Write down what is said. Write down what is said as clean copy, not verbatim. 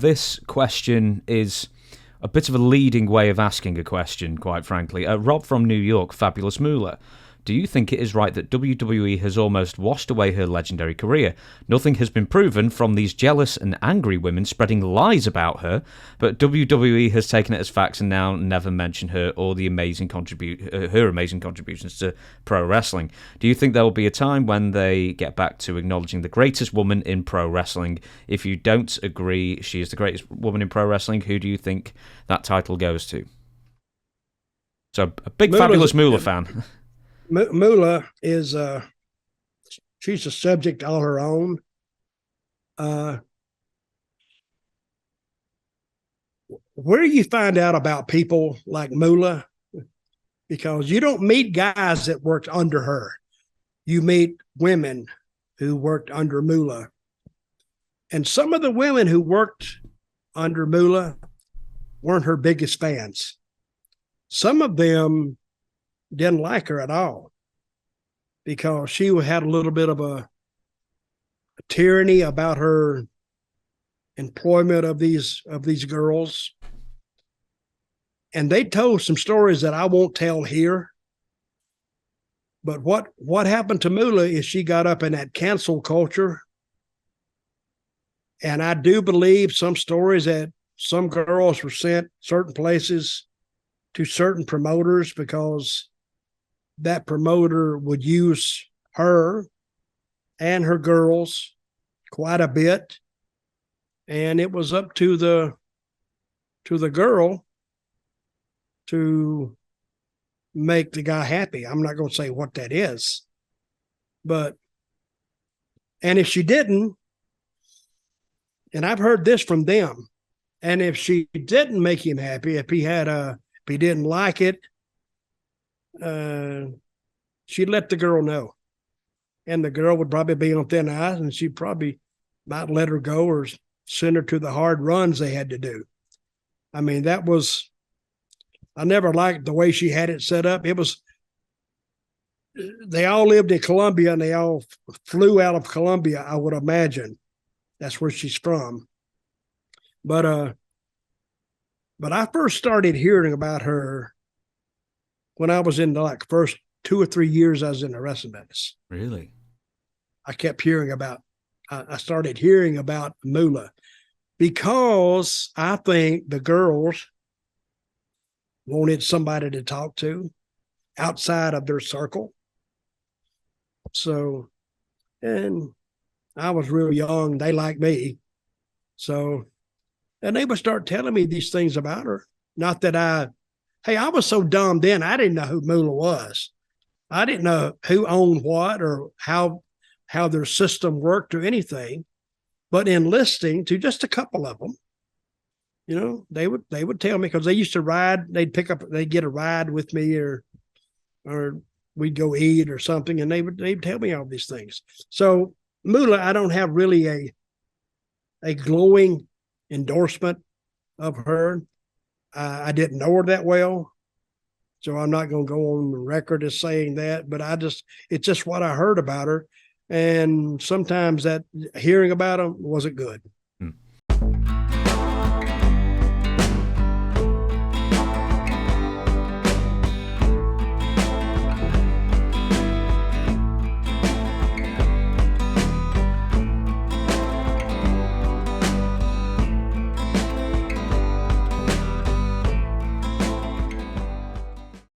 this question is a bit of a leading way of asking a question, quite frankly. Rob from New York, Fabulous Moolah. Do you think it is right that WWE has almost washed away her legendary career? Nothing has been proven from these jealous and angry women spreading lies about her, but WWE has taken it as facts and now never mention her or the her amazing contributions to pro wrestling. Do you think there will be a time when they get back to acknowledging the greatest woman in pro wrestling? If you don't agree she is the greatest woman in pro wrestling, who do you think that title goes to? So a big Fabulous Moolah fan. Moolah is she's a subject all her own. Where do you find out about people like Moolah? Because you don't meet guys that worked under her. You meet women who worked under Moolah. And some of the women who worked under Moolah weren't her biggest fans. Some of them didn't like her at all because she had a little bit of a tyranny about her employment of these girls. And they told some stories that I won't tell here. But what happened to Moolah is she got up in that cancel culture. And I do believe some stories that some girls were sent certain places to certain promoters because that promoter would use her and her girls quite a bit. And it was up to the girl to make the guy happy. I'm not going to say what that is, and if she didn't, and I've heard this from them, and if she didn't make him happy, if he didn't like it, she'd let the girl know, and the girl would probably be on thin ice, and she probably might let her go or send her to the hard runs they had to do. I mean, I never liked the way she had it set up. They all lived in Colombia and they all flew out of Colombia, I would imagine. That's where she's from. But I first started hearing about her when I was in the first 2 or 3 years I was in the wrestling business. Really? I started hearing about Moolah because I think the girls wanted somebody to talk to outside of their circle. So, and I was real young. They liked me. So, and they would start telling me these things about her. Not that I was so dumb then. I didn't know who Moolah was. I didn't know who owned what or how their system worked or anything. But in listening to just a couple of them, they would tell me because they used to ride. They'd get a ride with me, or we'd go eat or something, and they'd tell me all these things. So Moolah, I don't have really a glowing endorsement of her. I didn't know her that well, so I'm not going to go on the record as saying that. But it's just what I heard about her, and sometimes that hearing about them wasn't good.